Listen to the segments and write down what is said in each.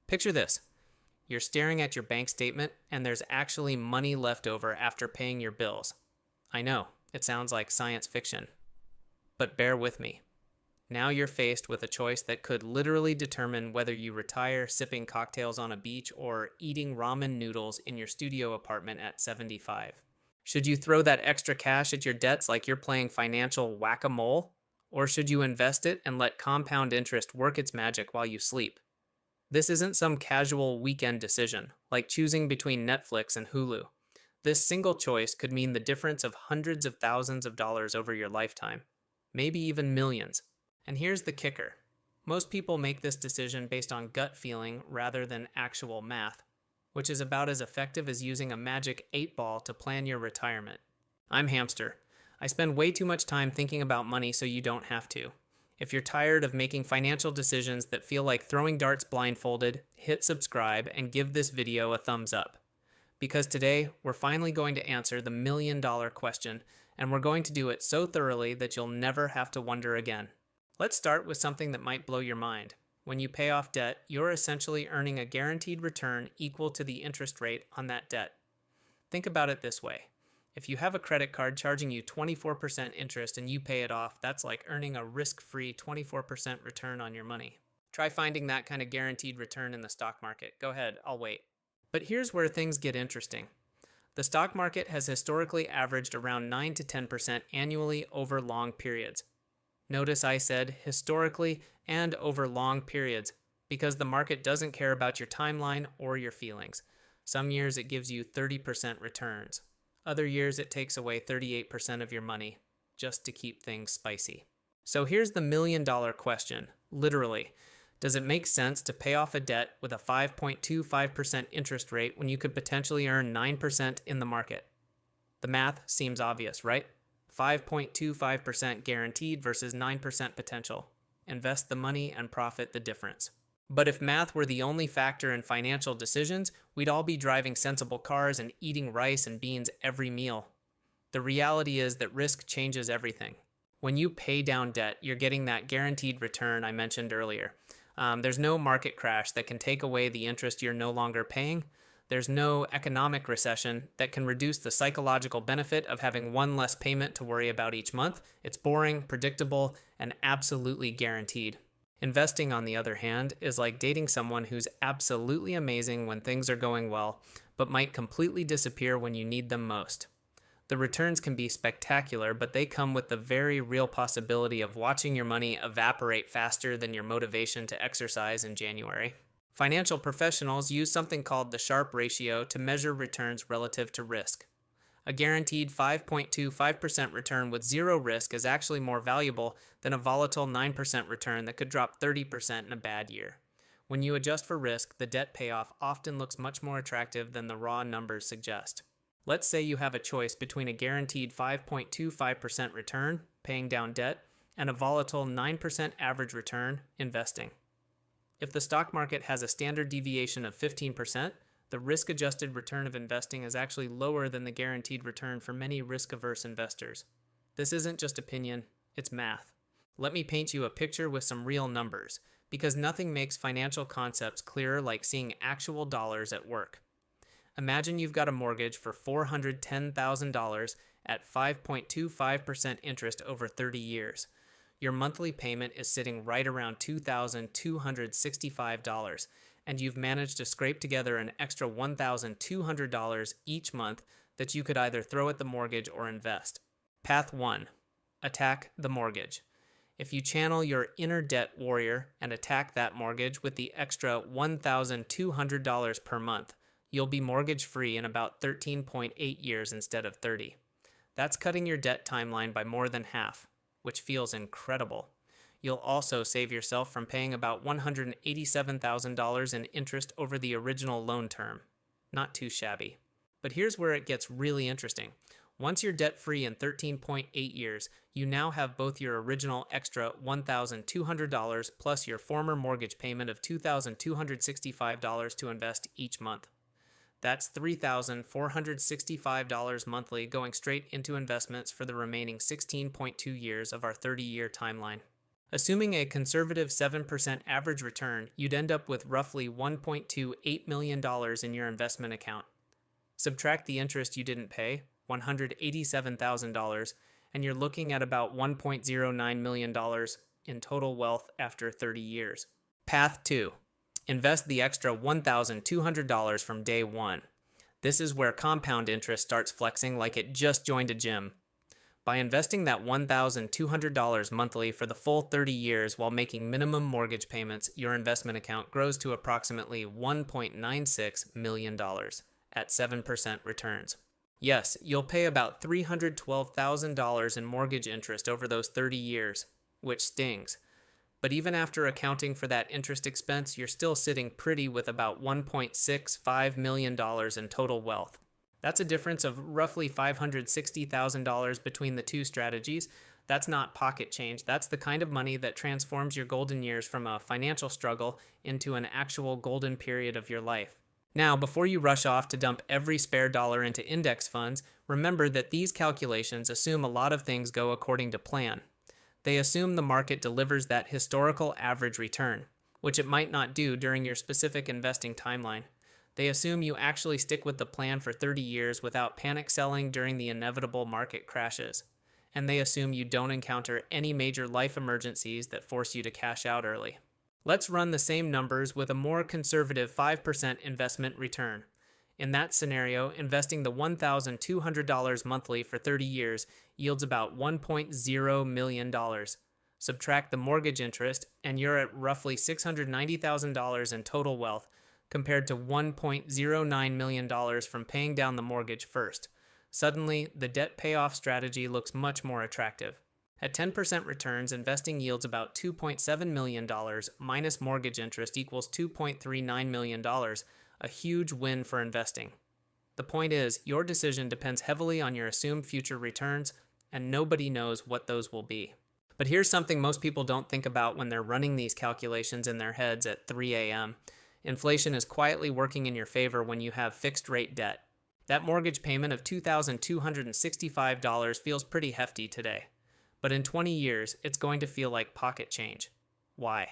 Picture this. You're staring at your bank statement and there's actually money left over after paying your bills. I know, it sounds like science fiction. But bear with me. Now you're faced with a choice that could literally determine whether you retire sipping cocktails on a beach or eating ramen noodles in your studio apartment at 75. Should you throw that extra cash at your debts like you're playing financial whack-a-mole? Or should you invest it and let compound interest work its magic while you sleep? This isn't some casual weekend decision, like choosing between Netflix and Hulu. This single choice could mean the difference of hundreds of thousands of dollars over your lifetime, maybe even millions. And here's the kicker. Most people make this decision based on gut feeling rather than actual math, which is about as effective as using a magic 8-ball to plan your retirement. I'm Hamster. I spend way too much time thinking about money so you don't have to. If you're tired of making financial decisions that feel like throwing darts blindfolded, hit subscribe and give this video a thumbs up. Because today, we're finally going to answer the million-dollar question, and we're going to do it so thoroughly that you'll never have to wonder again. Let's start with something that might blow your mind. When you pay off debt, you're essentially earning a guaranteed return equal to the interest rate on that debt. Think about it this way. If you have a credit card charging you 24% interest and you pay it off, that's like earning a risk-free 24% return on your money. Try finding that kind of guaranteed return in the stock market. Go ahead, I'll wait. But here's where things get interesting. The stock market has historically averaged around 9 to 10% annually over long periods. Notice I said historically and over long periods, because the market doesn't care about your timeline or your feelings. Some years it gives you 30% returns. Other years it takes away 38% of your money, just to keep things spicy. So here's the million-dollar question, literally. Does it make sense to pay off a debt with a 5.25% interest rate when you could potentially earn 9% in the market? The math seems obvious, right? 5.25% guaranteed versus 9% potential. Invest the money and profit the difference. But if math were the only factor in financial decisions, we'd all be driving sensible cars and eating rice and beans every meal. The reality is that risk changes everything. When you pay down debt, you're getting that guaranteed return I mentioned earlier. There's no market crash that can take away the interest you're no longer paying. There's no economic recession that can reduce the psychological benefit of having one less payment to worry about each month. It's boring, predictable, and absolutely guaranteed. Investing, on the other hand, is like dating someone who's absolutely amazing when things are going well, but might completely disappear when you need them most. The returns can be spectacular, but they come with the very real possibility of watching your money evaporate faster than your motivation to exercise in January. Financial professionals use something called the Sharpe ratio to measure returns relative to risk. A guaranteed 5.25% return with zero risk is actually more valuable than a volatile 9% return that could drop 30% in a bad year. When you adjust for risk, the debt payoff often looks much more attractive than the raw numbers suggest. Let's say you have a choice between a guaranteed 5.25% return, paying down debt, and a volatile 9% average return, investing. If the stock market has a standard deviation of 15%, the risk-adjusted return of investing is actually lower than the guaranteed return for many risk-averse investors. This isn't just opinion, it's math. Let me paint you a picture with some real numbers, because nothing makes financial concepts clearer like seeing actual dollars at work. Imagine you've got a mortgage for $410,000 at 5.25% interest over 30 years. Your monthly payment is sitting right around $2,265, and you've managed to scrape together an extra $1,200 each month that you could either throw at the mortgage or invest. Path 1. Attack the mortgage. If you channel your inner debt warrior and attack that mortgage with the extra $1,200 per month, you'll be mortgage-free in about 13.8 years instead of 30. That's cutting your debt timeline by more than half, which feels incredible. You'll also save yourself from paying about $187,000 in interest over the original loan term. Not too shabby. But here's where it gets really interesting. Once you're debt-free in 13.8 years, you now have both your original extra $1,200 plus your former mortgage payment of $2,265 to invest each month. That's $3,465 monthly going straight into investments for the remaining 16.2 years of our 30-year timeline. Assuming a conservative 7% average return, you'd end up with roughly $1.28 million in your investment account. Subtract the interest you didn't pay, $187,000, and you're looking at about $1.09 million in total wealth after 30 years. Path 2. Invest the extra $1,200 from day one. This is where compound interest starts flexing like it just joined a gym. By investing that $1,200 monthly for the full 30 years while making minimum mortgage payments, your investment account grows to approximately $1.96 million at 7% returns. Yes, you'll pay about $312,000 in mortgage interest over those 30 years, which stings. But even after accounting for that interest expense, you're still sitting pretty with about $1.65 million in total wealth. That's a difference of roughly $560,000 between the two strategies. That's not pocket change. That's the kind of money that transforms your golden years from a financial struggle into an actual golden period of your life. Now, before you rush off to dump every spare dollar into index funds, remember that these calculations assume a lot of things go according to plan. They assume the market delivers that historical average return, which it might not do during your specific investing timeline. They assume you actually stick with the plan for 30 years without panic selling during the inevitable market crashes. And they assume you don't encounter any major life emergencies that force you to cash out early. Let's run the same numbers with a more conservative 5% investment return. In that scenario, investing the $1,200 monthly for 30 years yields about $1.0 million. Subtract the mortgage interest, and you're at roughly $690,000 in total wealth, compared to $1.09 million from paying down the mortgage first. Suddenly, the debt payoff strategy looks much more attractive. At 10% returns, investing yields about $2.7 million minus mortgage interest equals $2.39 million, a huge win for investing. The point is, your decision depends heavily on your assumed future returns, and nobody knows what those will be. But here's something most people don't think about when they're running these calculations in their heads at 3 a.m. Inflation is quietly working in your favor when you have fixed rate debt. That mortgage payment of $2,265 feels pretty hefty today. But in 20 years, it's going to feel like pocket change. Why?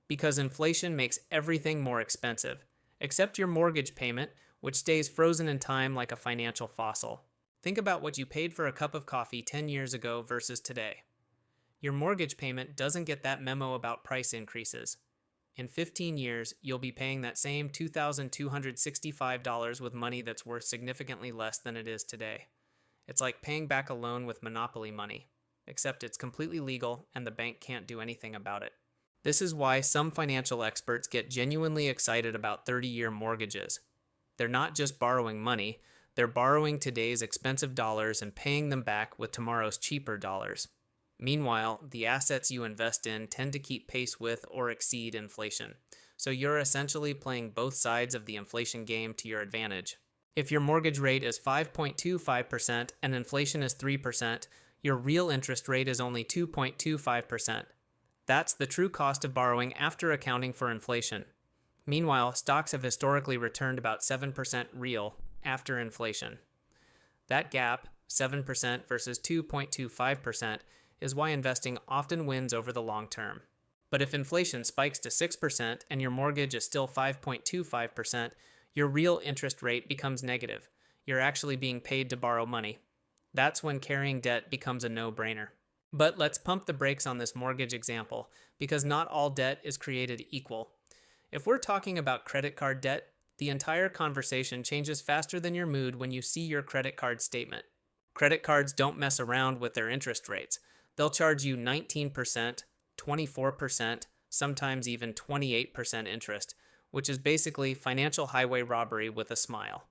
Because inflation makes everything more expensive, except your mortgage payment, which stays frozen in time like a financial fossil. Think about what you paid for a cup of coffee 10 years ago versus today. Your mortgage payment doesn't get that memo about price increases. In 15 years, you'll be paying that same $2,265 with money that's worth significantly less than it is today. It's like paying back a loan with monopoly money, except it's completely legal and the bank can't do anything about it. This is why some financial experts get genuinely excited about 30-year mortgages. They're not just borrowing money, they're borrowing today's expensive dollars and paying them back with tomorrow's cheaper dollars. Meanwhile, the assets you invest in tend to keep pace with or exceed inflation, so you're essentially playing both sides of the inflation game to your advantage. If your mortgage rate is 5.25% and inflation is 3%, your real interest rate is only 2.25%. That's the true cost of borrowing after accounting for inflation. Meanwhile, stocks have historically returned about 7% real after inflation. That gap, 7% versus 2.25%, is why investing often wins over the long term. But if inflation spikes to 6% and your mortgage is still 5.25%, your real interest rate becomes negative. You're actually being paid to borrow money. That's when carrying debt becomes a no-brainer. But let's pump the brakes on this mortgage example, because not all debt is created equal. If we're talking about credit card debt, the entire conversation changes faster than your mood when you see your credit card statement. Credit cards don't mess around with their interest rates. They'll charge you 19%, 24%, sometimes even 28% interest, which is basically financial highway robbery with a smile.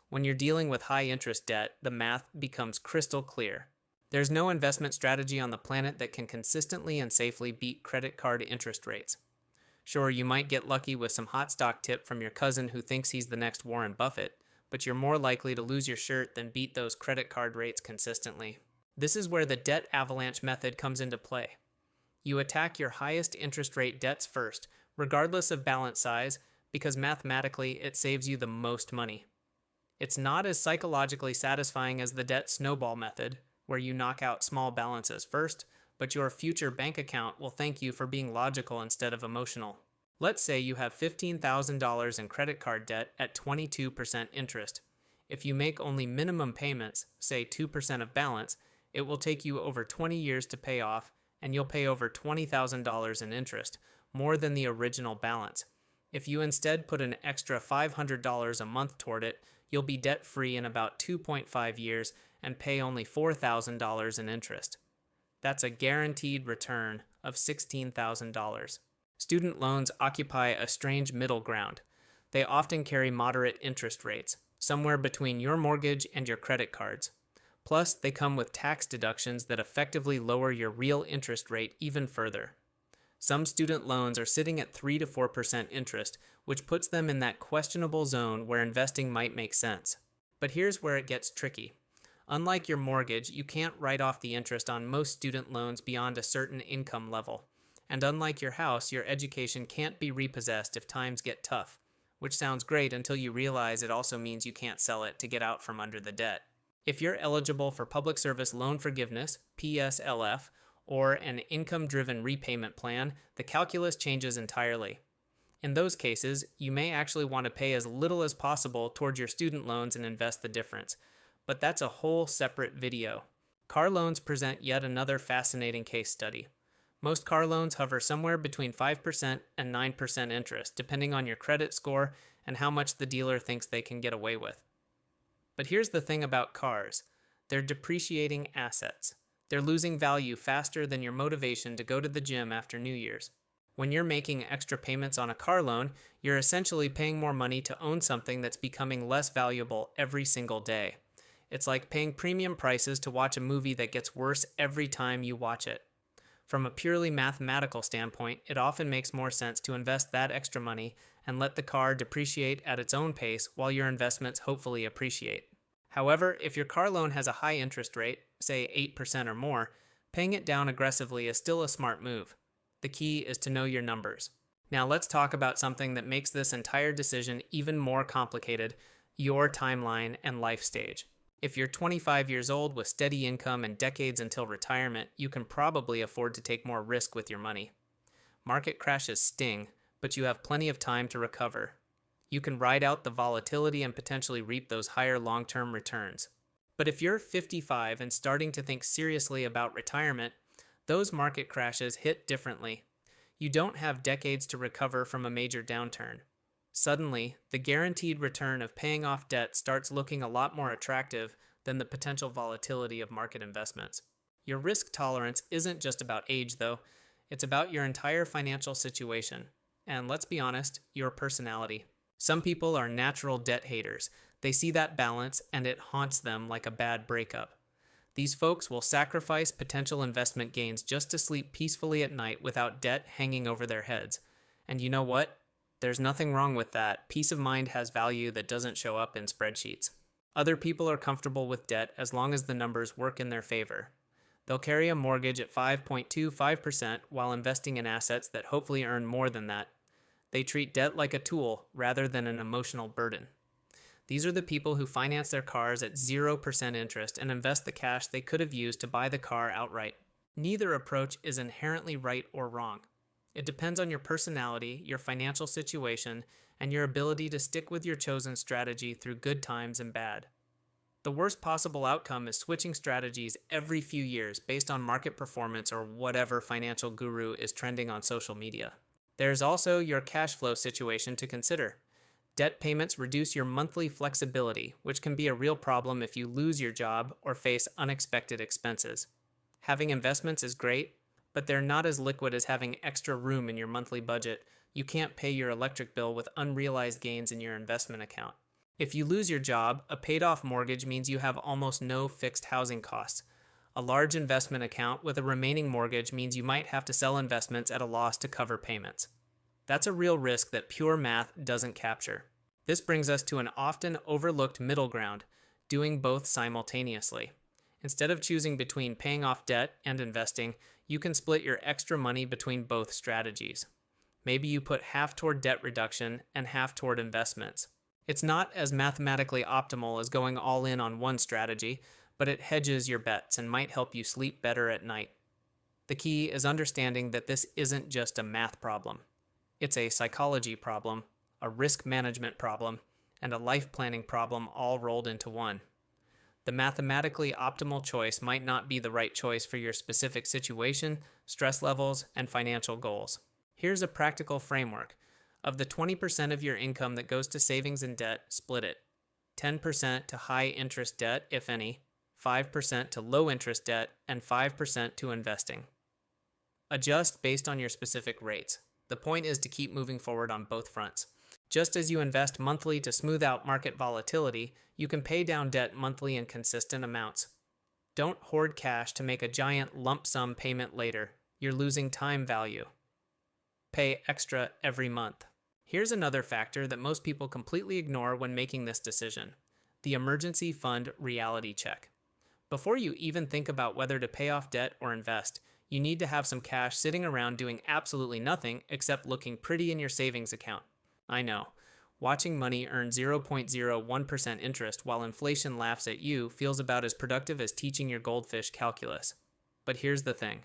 When you're dealing with high interest debt, the math becomes crystal clear. There's no investment strategy on the planet that can consistently and safely beat credit card interest rates. Sure, you might get lucky with some hot stock tip from your cousin who thinks he's the next Warren Buffett, but you're more likely to lose your shirt than beat those credit card rates consistently. This is where the debt avalanche method comes into play. You attack your highest interest rate debts first, regardless of balance size, because mathematically it saves you the most money. It's not as psychologically satisfying as the debt snowball method, where you knock out small balances first, but your future bank account will thank you for being logical instead of emotional. Let's say you have $15,000 in credit card debt at 22% interest. If you make only minimum payments, say 2% of balance, it will take you over 20 years to pay off, and you'll pay over $20,000 in interest, more than the original balance. If you instead put an extra $500 a month toward it, you'll be debt-free in about 2.5 years and pay only $4,000 in interest. That's a guaranteed return of $16,000. Student loans occupy a strange middle ground. They often carry moderate interest rates, somewhere between your mortgage and your credit cards. Plus, they come with tax deductions that effectively lower your real interest rate even further. Some student loans are sitting at 3 to 4% interest, which puts them in that questionable zone where investing might make sense. But here's where it gets tricky. Unlike your mortgage, you can't write off the interest on most student loans beyond a certain income level. And unlike your house, your education can't be repossessed if times get tough, which sounds great until you realize it also means you can't sell it to get out from under the debt. If you're eligible for Public Service Loan Forgiveness, PSLF, or an income-driven repayment plan, the calculus changes entirely. In those cases, you may actually want to pay as little as possible towards your student loans and invest the difference. But that's a whole separate video. Car loans present yet another fascinating case study. Most car loans hover somewhere between 5% and 9% interest, depending on your credit score and how much the dealer thinks they can get away with. But here's the thing about cars. They're depreciating assets. They're losing value faster than your motivation to go to the gym after New Year's. When you're making extra payments on a car loan, you're essentially paying more money to own something that's becoming less valuable every single day. It's like paying premium prices to watch a movie that gets worse every time you watch it. From a purely mathematical standpoint, it often makes more sense to invest that extra money and let the car depreciate at its own pace while your investments hopefully appreciate. However, if your car loan has a high interest rate, say 8% or more, paying it down aggressively is still a smart move. The key is to know your numbers. Now let's talk about something that makes this entire decision even more complicated: your timeline and life stage. If you're 25 years old with steady income and decades until retirement, you can probably afford to take more risk with your money. Market crashes sting, but you have plenty of time to recover. You can ride out the volatility and potentially reap those higher long-term returns. But if you're 55 and starting to think seriously about retirement, those market crashes hit differently. You don't have decades to recover from a major downturn. Suddenly, the guaranteed return of paying off debt starts looking a lot more attractive than the potential volatility of market investments. Your risk tolerance isn't just about age, though. It's about your entire financial situation. And let's be honest, your personality. Some people are natural debt haters. They see that balance and it haunts them like a bad breakup. These folks will sacrifice potential investment gains just to sleep peacefully at night without debt hanging over their heads. And you know what? There's nothing wrong with that. Peace of mind has value that doesn't show up in spreadsheets. Other people are comfortable with debt as long as the numbers work in their favor. They'll carry a mortgage at 5.25% while investing in assets that hopefully earn more than that. They treat debt like a tool rather than an emotional burden. These are the people who finance their cars at 0% interest and invest the cash they could have used to buy the car outright. Neither approach is inherently right or wrong. It depends on your personality, your financial situation, and your ability to stick with your chosen strategy through good times and bad. The worst possible outcome is switching strategies every few years based on market performance or whatever financial guru is trending on social media. There's also your cash flow situation to consider. Debt payments reduce your monthly flexibility, which can be a real problem if you lose your job or face unexpected expenses. Having investments is great, but they're not as liquid as having extra room in your monthly budget. You can't pay your electric bill with unrealized gains in your investment account. If you lose your job, a paid-off mortgage means you have almost no fixed housing costs. A large investment account with a remaining mortgage means you might have to sell investments at a loss to cover payments. That's a real risk that pure math doesn't capture. This brings us to an often overlooked middle ground, doing both simultaneously. Instead of choosing between paying off debt and investing, you can split your extra money between both strategies. Maybe you put half toward debt reduction and half toward investments. It's not as mathematically optimal as going all in on one strategy, but it hedges your bets and might help you sleep better at night. The key is understanding that this isn't just a math problem. It's a psychology problem, a risk management problem, and a life planning problem all rolled into one. The mathematically optimal choice might not be the right choice for your specific situation, stress levels, and financial goals. Here's a practical framework. Of the 20% of your income that goes to savings and debt, split it. 10% to high interest debt, if any, 5% to low interest debt, and 5% to investing. Adjust based on your specific rates. The point is to keep moving forward on both fronts. Just as you invest monthly to smooth out market volatility, you can pay down debt monthly in consistent amounts. Don't hoard cash to make a giant lump sum payment later. You're losing time value. Pay extra every month. Here's another factor that most people completely ignore when making this decision: the emergency fund reality check. Before you even think about whether to pay off debt or invest, you need to have some cash sitting around doing absolutely nothing except looking pretty in your savings account. I know, watching money earn 0.01% interest while inflation laughs at you feels about as productive as teaching your goldfish calculus. But here's the thing.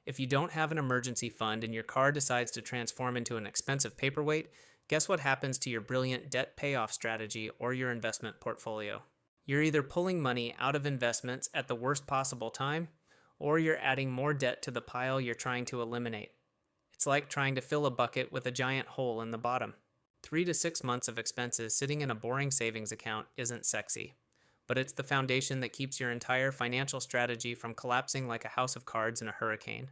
If you don't have an emergency fund and your car decides to transform into an expensive paperweight, guess what happens to your brilliant debt payoff strategy or your investment portfolio? You're either pulling money out of investments at the worst possible time, or you're adding more debt to the pile you're trying to eliminate. It's like trying to fill a bucket with a giant hole in the bottom. 3 to 6 months of expenses sitting in a boring savings account isn't sexy, but it's the foundation that keeps your entire financial strategy from collapsing like a house of cards in a hurricane.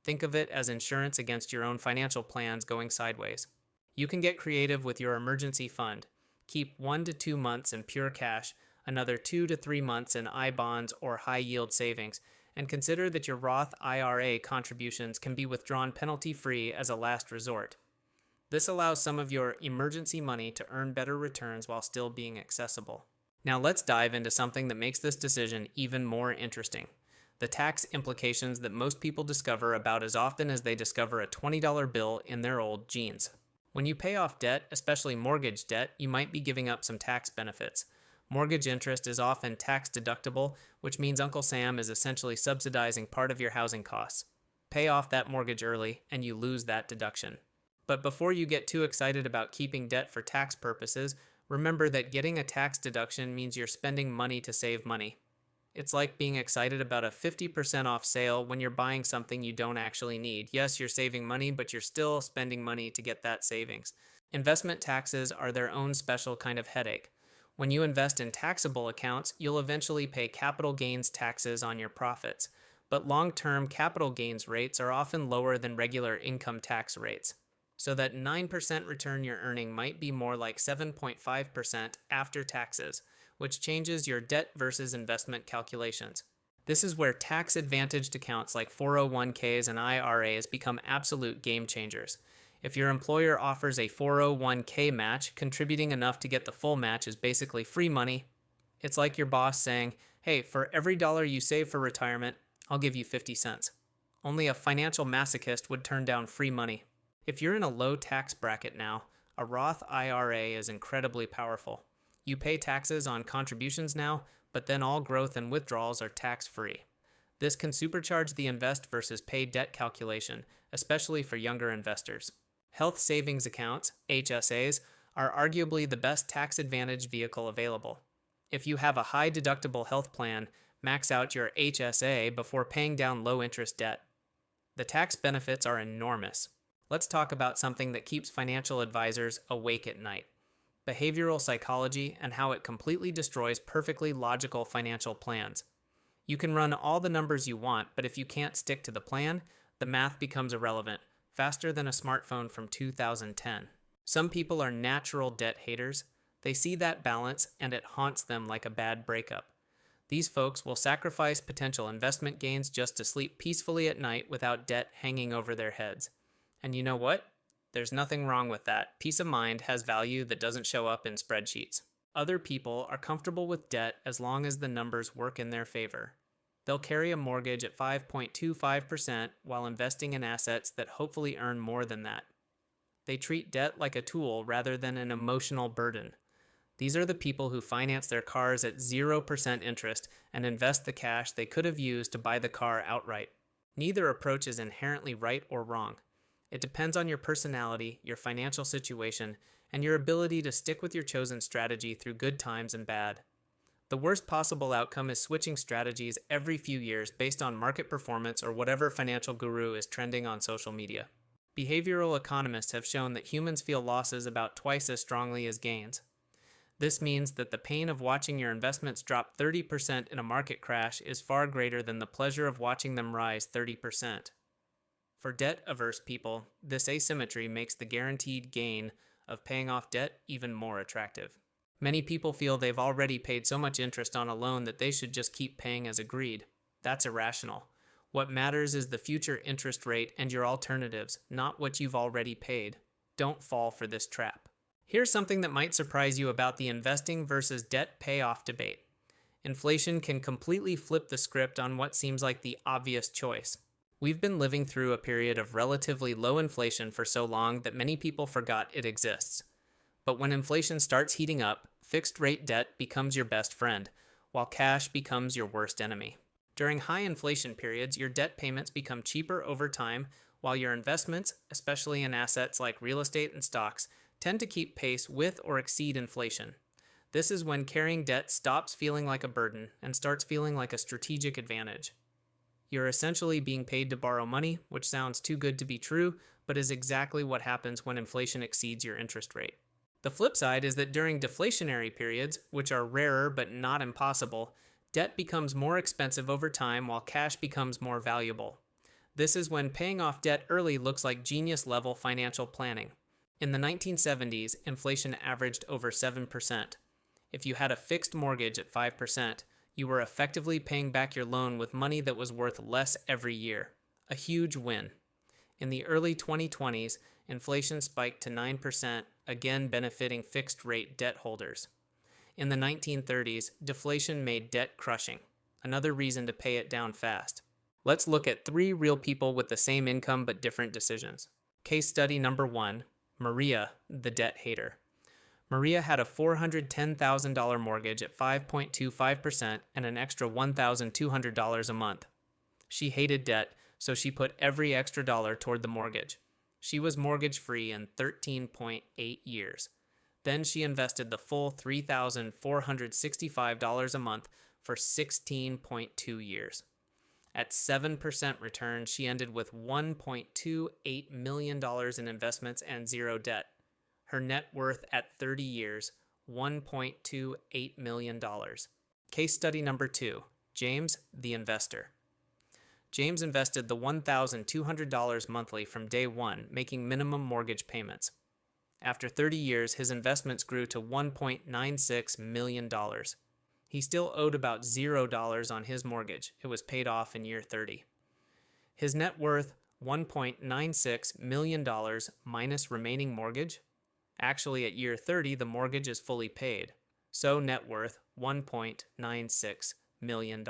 Think of it as insurance against your own financial plans going sideways. You can get creative with your emergency fund. Keep 1 to 2 months in pure cash, another 2 to 3 months in I-bonds or high-yield savings, and consider that your Roth IRA contributions can be withdrawn penalty-free as a last resort. This allows some of your emergency money to earn better returns while still being accessible. Now let's dive into something that makes this decision even more interesting: the tax implications that most people discover about as often as they discover a $20 bill in their old jeans. When you pay off debt, especially mortgage debt, you might be giving up some tax benefits. Mortgage interest is often tax deductible, which means Uncle Sam is essentially subsidizing part of your housing costs. Pay off that mortgage early, and you lose that deduction. But before you get too excited about keeping debt for tax purposes, remember that getting a tax deduction means you're spending money to save money. It's like being excited about a 50% off sale when you're buying something you don't actually need. Yes, you're saving money, but you're still spending money to get that savings. Investment taxes are their own special kind of headache. When you invest in taxable accounts, you'll eventually pay capital gains taxes on your profits, but long-term capital gains rates are often lower than regular income tax rates. So that 9% return you're earning might be more like 7.5% after taxes, which changes your debt versus investment calculations. This is where tax-advantaged accounts like 401ks and IRAs become absolute game changers. If your employer offers a 401k match, contributing enough to get the full match is basically free money. It's like your boss saying, "Hey, for every dollar you save for retirement, I'll give you 50 cents. Only a financial masochist would turn down free money. If you're in a low tax bracket now, a Roth IRA is incredibly powerful. You pay taxes on contributions now, but then all growth and withdrawals are tax-free. This can supercharge the invest versus pay debt calculation, especially for younger investors. Health savings accounts, HSAs, are arguably the best tax-advantaged vehicle available. If you have a high deductible health plan, max out your HSA before paying down low-interest debt. The tax benefits are enormous. Let's talk about something that keeps financial advisors awake at night: behavioral psychology and how it completely destroys perfectly logical financial plans. You can run all the numbers you want, but if you can't stick to the plan, the math becomes irrelevant, faster than a smartphone from 2010. Some people are natural debt haters. They see that balance and it haunts them like a bad breakup. These folks will sacrifice potential investment gains just to sleep peacefully at night without debt hanging over their heads. And you know what? There's nothing wrong with that. Peace of mind has value that doesn't show up in spreadsheets. Other people are comfortable with debt as long as the numbers work in their favor. They'll carry a mortgage at 5.25% while investing in assets that hopefully earn more than that. They treat debt like a tool rather than an emotional burden. These are the people who finance their cars at 0% interest and invest the cash they could have used to buy the car outright. Neither approach is inherently right or wrong. It depends on your personality, your financial situation, and your ability to stick with your chosen strategy through good times and bad. The worst possible outcome is switching strategies every few years based on market performance or whatever financial guru is trending on social media. Behavioral economists have shown that humans feel losses about twice as strongly as gains. This means that the pain of watching your investments drop 30% in a market crash is far greater than the pleasure of watching them rise 30%. For debt-averse people, this asymmetry makes the guaranteed gain of paying off debt even more attractive. Many people feel they've already paid so much interest on a loan that they should just keep paying as agreed. That's irrational. What matters is the future interest rate and your alternatives, not what you've already paid. Don't fall for this trap. Here's something that might surprise you about the investing versus debt payoff debate. Inflation can completely flip the script on what seems like the obvious choice. We've been living through a period of relatively low inflation for so long that many people forgot it exists. But when inflation starts heating up, fixed rate debt becomes your best friend, while cash becomes your worst enemy. During high inflation periods, your debt payments become cheaper over time, while your investments, especially in assets like real estate and stocks, tend to keep pace with or exceed inflation. This is when carrying debt stops feeling like a burden and starts feeling like a strategic advantage. You're essentially being paid to borrow money, which sounds too good to be true, but is exactly what happens when inflation exceeds your interest rate. The flip side is that during deflationary periods, which are rarer but not impossible, debt becomes more expensive over time while cash becomes more valuable. This is when paying off debt early looks like genius-level financial planning. In the 1970s, inflation averaged over 7%. If you had a fixed mortgage at 5%, you were effectively paying back your loan with money that was worth less every year. A huge win. In the early 2020s, inflation spiked to 9%, again benefiting fixed-rate debt holders. In the 1930s, deflation made debt crushing, another reason to pay it down fast. Let's look at 3 real people with the same income but different decisions. Case study number 1, Maria, the debt hater. Maria had a $410,000 mortgage at 5.25% and an extra $1,200 a month. She hated debt, so she put every extra dollar toward the mortgage. She was mortgage-free in 13.8 years. Then she invested the full $3,465 a month for 16.2 years. At 7% return, she ended with $1.28 million in investments and zero debt. Her net worth at 30 years, $1.28 million. Case study number 2, James, the investor. James invested the $1,200 monthly from day one, making minimum mortgage payments. After 30 years, his investments grew to $1.96 million. He still owed about $0 on his mortgage. It was paid off in year 30. His net worth, $1.96 million minus remaining mortgage. Actually, at year 30, the mortgage is fully paid. So net worth, $1.96 million.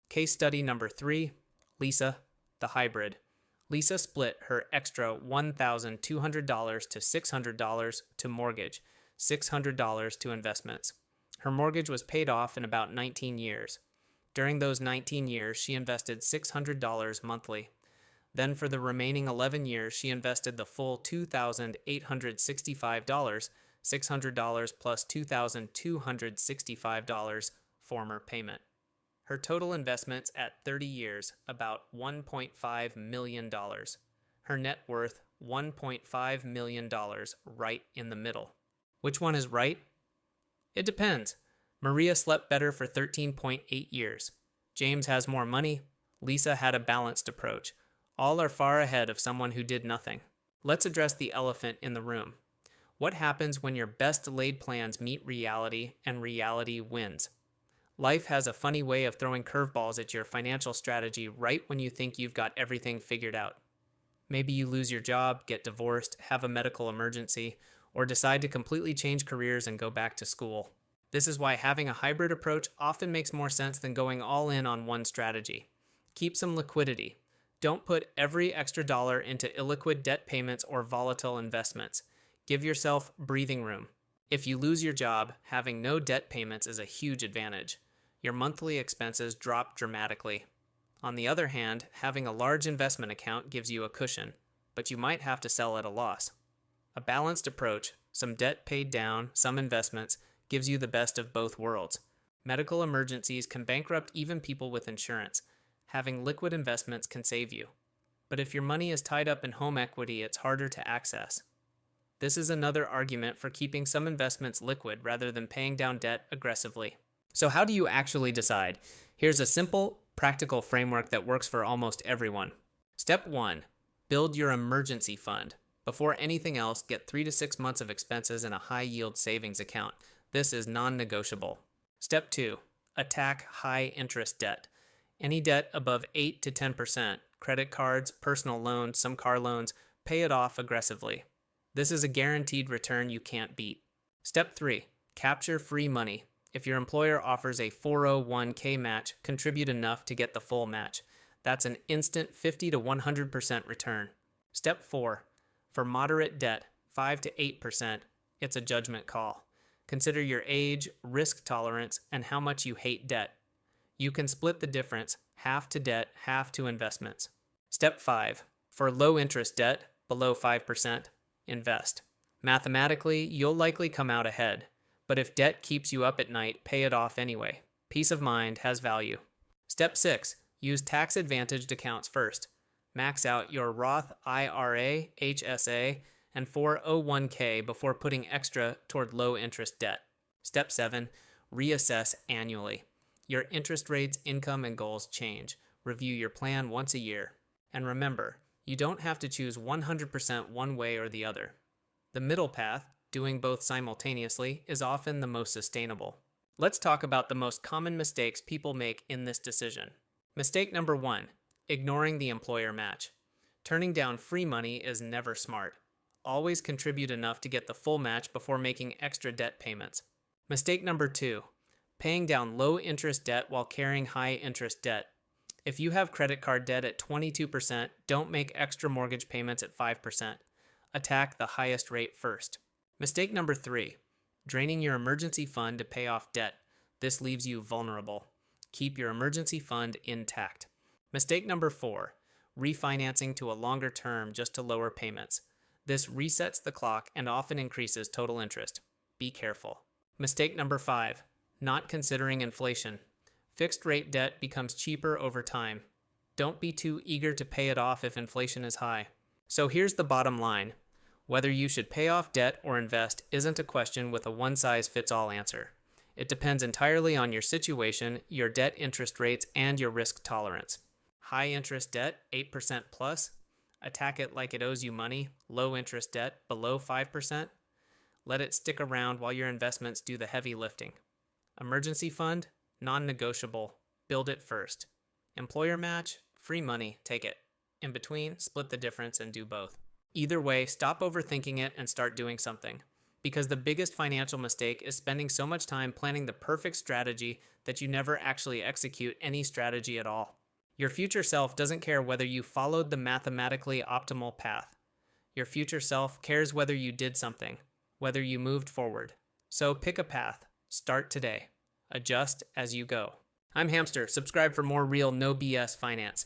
Case study number 3, Lisa, the hybrid. Lisa split her extra $1,200 to $600 to mortgage, $600 to investments. Her mortgage was paid off in about 19 years. During those 19 years, she invested $600 monthly. Then for the remaining 11 years, she invested the full $2,865, $600 plus $2,265 former payment. Her total investments at 30 years, about $1.5 million. Her net worth, $1.5 million, right in the middle. Which one is right? It depends. Maria slept better for 13.8 years. James has more money. Lisa had a balanced approach. All are far ahead of someone who did nothing. Let's address the elephant in the room. What happens when your best laid plans meet reality and reality wins? Life has a funny way of throwing curveballs at your financial strategy right when you think you've got everything figured out. Maybe you lose your job, get divorced, have a medical emergency, or decide to completely change careers and go back to school. This is why having a hybrid approach often makes more sense than going all in on one strategy. Keep some liquidity. Don't put every extra dollar into illiquid debt payments or volatile investments. Give yourself breathing room. If you lose your job, having no debt payments is a huge advantage. Your monthly expenses drop dramatically. On the other hand, having a large investment account gives you a cushion, but you might have to sell at a loss. A balanced approach, some debt paid down, some investments, gives you the best of both worlds. Medical emergencies can bankrupt even people with insurance. Having liquid investments can save you. But if your money is tied up in home equity, it's harder to access. This is another argument for keeping some investments liquid rather than paying down debt aggressively. So how do you actually decide? Here's a simple, practical framework that works for almost everyone. Step 1. Build your emergency fund. Before anything else, get 3 to 6 months of expenses in a high-yield savings account. This is non-negotiable. Step 2. Attack high-interest debt. Any debt above 8 to 10%, credit cards, personal loans, some car loans, pay it off aggressively. This is a guaranteed return you can't beat. Step 3. Capture free money. If your employer offers a 401k match, contribute enough to get the full match. That's an instant 50 to 100% return. Step 4. For moderate debt, 5 to 8%, it's a judgment call. Consider your age, risk tolerance, and how much you hate debt. You can split the difference, half to debt, half to investments. Step 5. For low interest debt, below 5%, invest. Mathematically, you'll likely come out ahead. But if debt keeps you up at night, pay it off anyway. Peace of mind has value. Step 6. Use tax-advantaged accounts first. Max out your Roth IRA, HSA, and 401k before putting extra toward low-interest debt. Step 7. Reassess annually. Your interest rates, income, and goals change. Review your plan once a year. And remember, you don't have to choose 100% one way or the other. The middle path, doing both simultaneously, is often the most sustainable. Let's talk about the most common mistakes people make in this decision. Mistake number 1, ignoring the employer match. Turning down free money is never smart. Always contribute enough to get the full match before making extra debt payments. Mistake number 2, paying down low interest debt while carrying high interest debt. If you have credit card debt at 22%, don't make extra mortgage payments at 5%. Attack the highest rate first. Mistake number 3, draining your emergency fund to pay off debt. This leaves you vulnerable. Keep your emergency fund intact. Mistake number 4, refinancing to a longer term just to lower payments. This resets the clock and often increases total interest. Be careful. Mistake number 5, not considering inflation. Fixed rate debt becomes cheaper over time. Don't be too eager to pay it off if inflation is high. So here's the bottom line. Whether you should pay off debt or invest isn't a question with a one-size-fits-all answer. It depends entirely on your situation, your debt interest rates, and your risk tolerance. High interest debt, 8% plus. Attack it like it owes you money. Low interest debt, below 5%. Let it stick around while your investments do the heavy lifting. Emergency fund, non-negotiable. Build it first. Employer match, free money, take it. In between, split the difference and do both. Either way, stop overthinking it and start doing something. Because the biggest financial mistake is spending so much time planning the perfect strategy that you never actually execute any strategy at all. Your future self doesn't care whether you followed the mathematically optimal path. Your future self cares whether you did something, whether you moved forward. So pick a path. Start today. Adjust as you go. I'm Hamster. Subscribe for more real, no BS finance.